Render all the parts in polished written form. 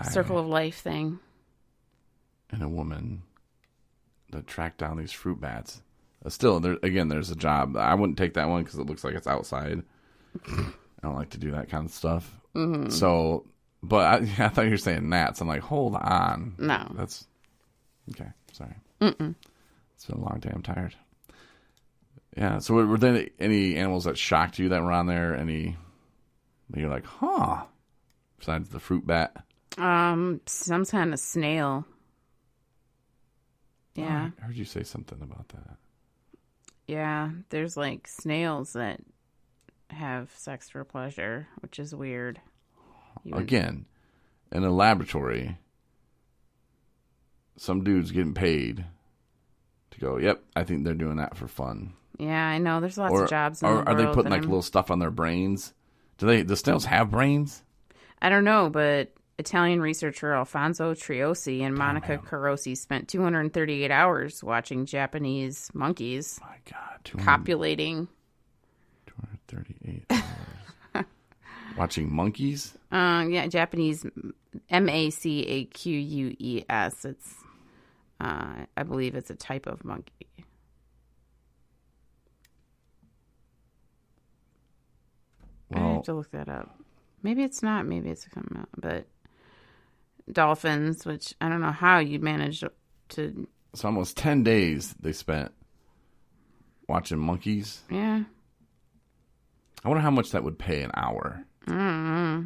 circle of life thing. And a woman that tracked down these fruit bats. Still, there's a job. I wouldn't take that one because it looks like it's outside. I don't like to do that kind of stuff. Mm-hmm. So, but I thought you were saying gnats. I'm like, hold on. No. That's, okay, sorry. Mm-mm. It's been a long day. I'm tired. Yeah, so were there any animals that shocked you that were on there? Any that you're like, huh? Besides the fruit bat? Some kind of snail. Yeah. Oh, I heard you say something about that. Yeah, there's like snails that have sex for pleasure, which is weird. Again, in a laboratory, some dude's getting paid to go, yep, I think they're doing that for fun. Yeah, I know. There's lots of jobs in the world. Are they putting like little stuff on their brains? Do snails have brains? I don't know, but Italian researcher Alfonso Triosi and Monica Carosi spent 238 hours watching Japanese monkeys. My God, copulating. 238 hours. Watching monkeys? Yeah, Japanese Macaques. It's I believe it's a type of monkey. Well, I have to look that up. Maybe it's not. Maybe it's coming out. But dolphins, which I don't know how you'd manage to. It's almost 10 days they spent watching monkeys. Yeah. I wonder how much that would pay an hour. Mm-hmm.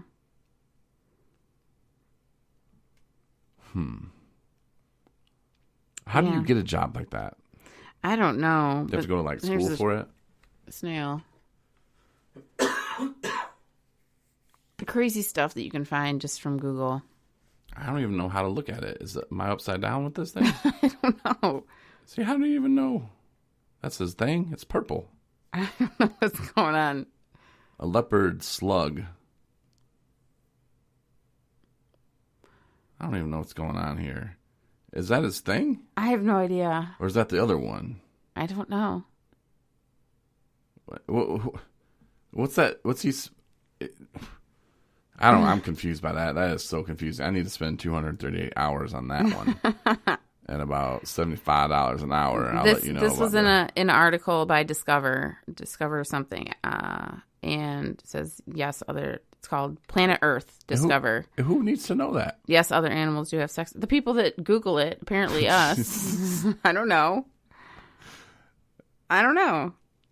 How do you get a job like that? I don't know. You have to go to like school for it? Snail. The crazy stuff that you can find just from Google. I don't even know how to look at it. Am I upside down with this thing? I don't know. See, how do you even know? That's his thing. It's purple. I don't know what's going on. A leopard slug. I don't even know what's going on here. Is that his thing? I have no idea. Or is that the other one? I don't know. What's that? What's he... I don't know. I'm confused by that. That is so confusing. I need to spend 238 hours on that one. And about $75 an hour. I'll let you know. This was in an article by Discover something. And it says, yes, it's called Planet Earth Discover. Who needs to know that? Yes, other animals do have sex. The people that Google it, apparently us. I don't know.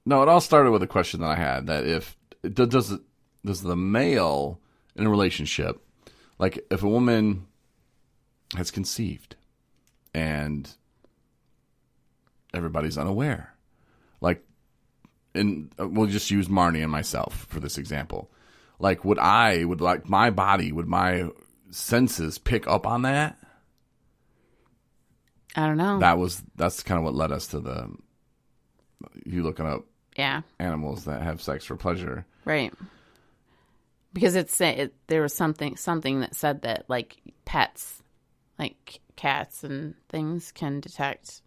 No, it all started with a question that I had. That if, does the male in a relationship, like if a woman has conceived and everybody's unaware, like, we'll just use Marnie and myself for this example. Like, would my senses pick up on that? I don't know. That's kind of what led us to you looking up animals that have sex for pleasure. Right. Because there was something that said that like pets, like cats and things, can detect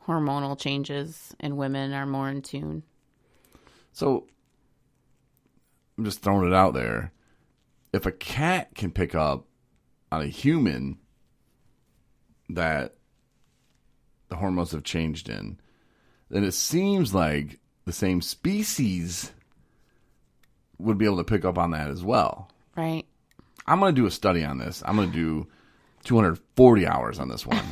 hormonal changes, and women are more in tune. So I'm just throwing it out there. If a cat can pick up on a human that the hormones have changed in, then it seems like the same species would be able to pick up on that as well. Right. I'm going to do a study on this. I'm going to do 240 hours on this one.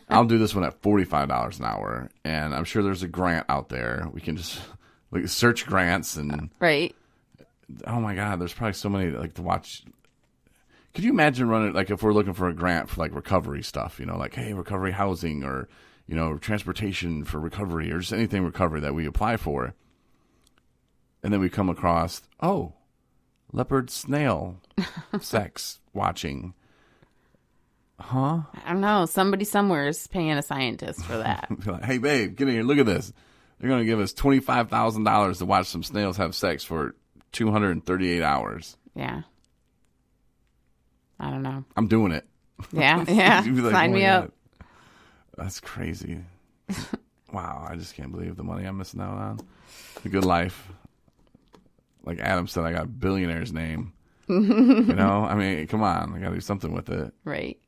I'll do this one at $45 an hour. And I'm sure there's a grant out there. We can just search grants and... Right. Oh my God, there's probably so many to watch. Could you imagine running, like if we're looking for a grant for like recovery stuff, like, hey, recovery housing or, transportation for recovery or just anything recovery that we apply for. And then we come across, leopard snail sex watching. Huh? I don't know. Somebody somewhere is paying a scientist for that. Like, hey, babe, get in here. Look at this. They're going to give us $25,000 to watch some snails have sex for 238 hours. Yeah. I don't know. I'm doing it. Yeah. Like, sign me up. That's crazy. Wow. I just can't believe the money I'm missing out on. The good life. Like Adam said, I got a billionaire's name. I mean, come on. I got to do something with it. Right.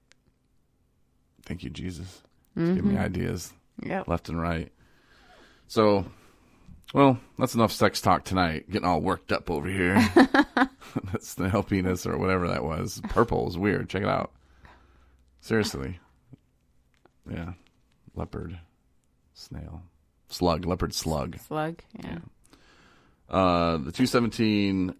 Thank you, Jesus. Just give me ideas left and right. So, well, that's enough sex talk tonight. Getting all worked up over here. That snail penis or whatever that was. Purple is weird. Check it out. Seriously. Yeah. Leopard. Snail. Slug. Leopard slug. Slug, yeah. The 217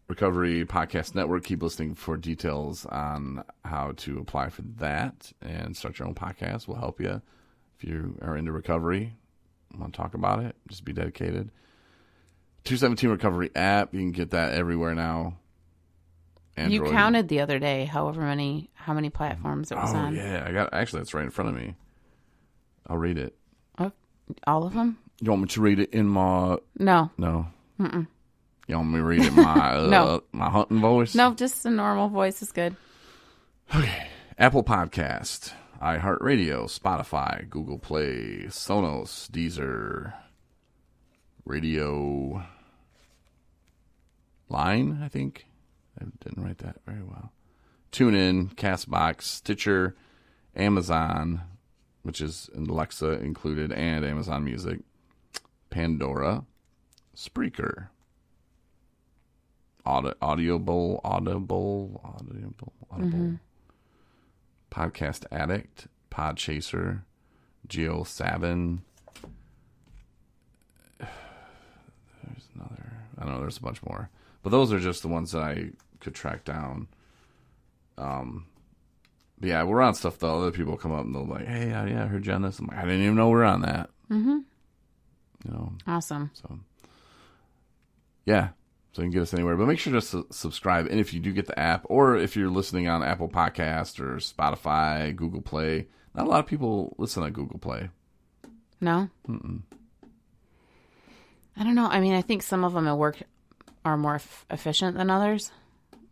Recovery Podcast Network. Keep listening for details on how to apply for that and start your own podcast. We'll help you if you are into recovery. Want to talk about it? Just be dedicated. 217 Recovery app. You can get that everywhere now. Android. You counted the other day how many platforms it was on. Oh yeah, actually that's right in front of me. I'll read it. Oh, all of them? You want me to read it in my No. Mm-mm. You want me to read it in my No. my hunting voice? No, just a normal voice is good. Okay. Apple Podcast, iHeartRadio, Spotify, Google Play, Sonos, Deezer, Radio Line, I think. I didn't write that very well. TuneIn, CastBox, Stitcher, Amazon, which is Alexa included, and Amazon Music, Pandora, Spreaker, Audible, Podcast Addict, Podchaser, Geo7. There's another. I don't know. There's a bunch more, but those are just the ones that I could track down. But yeah, we're on stuff though. Other people come up and they're like, "Hey, I heard you on this." I'm like, I didn't even know we're on that. Mm-hmm. Awesome. So yeah, so you can get us anywhere. But make sure to subscribe. And if you do get the app, or if you're listening on Apple Podcast or Spotify, Google Play, not a lot of people listen on Google Play. No. Mm-mm. I don't know. I mean, I think some of them are more efficient than others.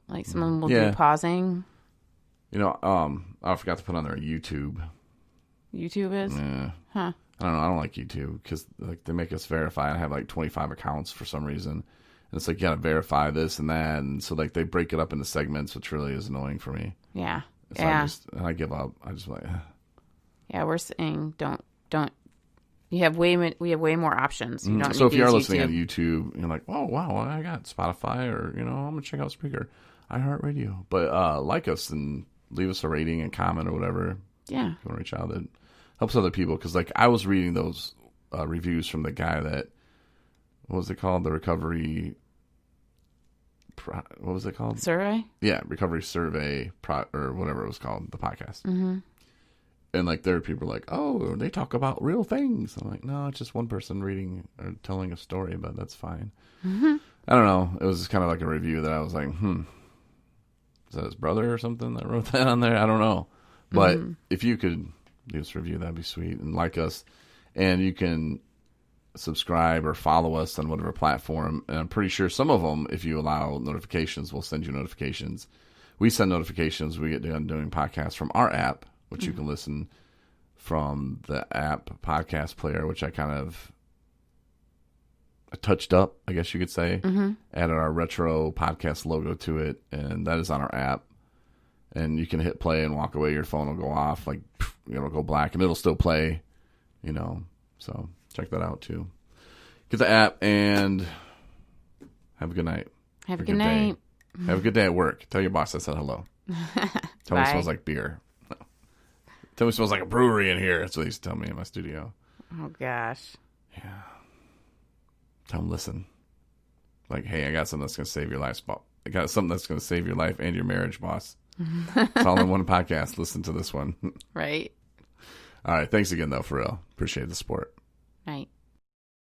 Like some of them will do pausing. I forgot to put on there YouTube. YouTube is? Yeah. Huh. I don't know. I don't like YouTube because they make us verify. I have like 25 accounts for some reason. And it's like, you got to verify this and that. And so they break it up into segments, which really is annoying for me. Yeah. So I give up. I just like, yeah, we're saying don't. We have way more options. You don't so if you are YouTube. listening on YouTube, you're like, oh, wow, I got Spotify, or, I'm going to check out Spreaker, iHeartRadio. But like us and leave us a rating and comment or whatever. Yeah. If you want to reach out, that helps other people. Because I was reading those reviews from the guy that, what was it called? The recovery, what was it called? Survey? Yeah, recovery survey, or whatever it was called, the podcast. Mm-hmm. And there are people like, oh, they talk about real things. I'm like, no, it's just one person reading or telling a story, but that's fine. Mm-hmm. I don't know. It was just kind of like a review that I was like, is that his brother or something that wrote that on there? I don't know. But if you could leave us a review, that'd be sweet. And like us. And you can subscribe or follow us on whatever platform. And I'm pretty sure some of them, if you allow notifications, will send you notifications. We send notifications. We get done doing podcasts from our app, which you can listen from the app podcast player, which I kind of touched up, I guess you could say. Added our retro podcast logo to it, and that is on our app. And you can hit play and walk away. Your phone will go off, it'll go black, and it'll still play, So check that out too. Get the app and have a good night. Have a good night. Have a good day at work. Tell your boss I said hello. Tell me it smells like beer. Tell me it smells like a brewery in here. That's what they used to tell me in my studio. Oh, gosh. Yeah. Tell them, listen. Like, hey, I got something that's going to save your life. I got something that's going to save your life and your marriage, boss. It's all in one podcast. Listen to this one. Right. All right. Thanks again, though, for real. Appreciate the support. Right.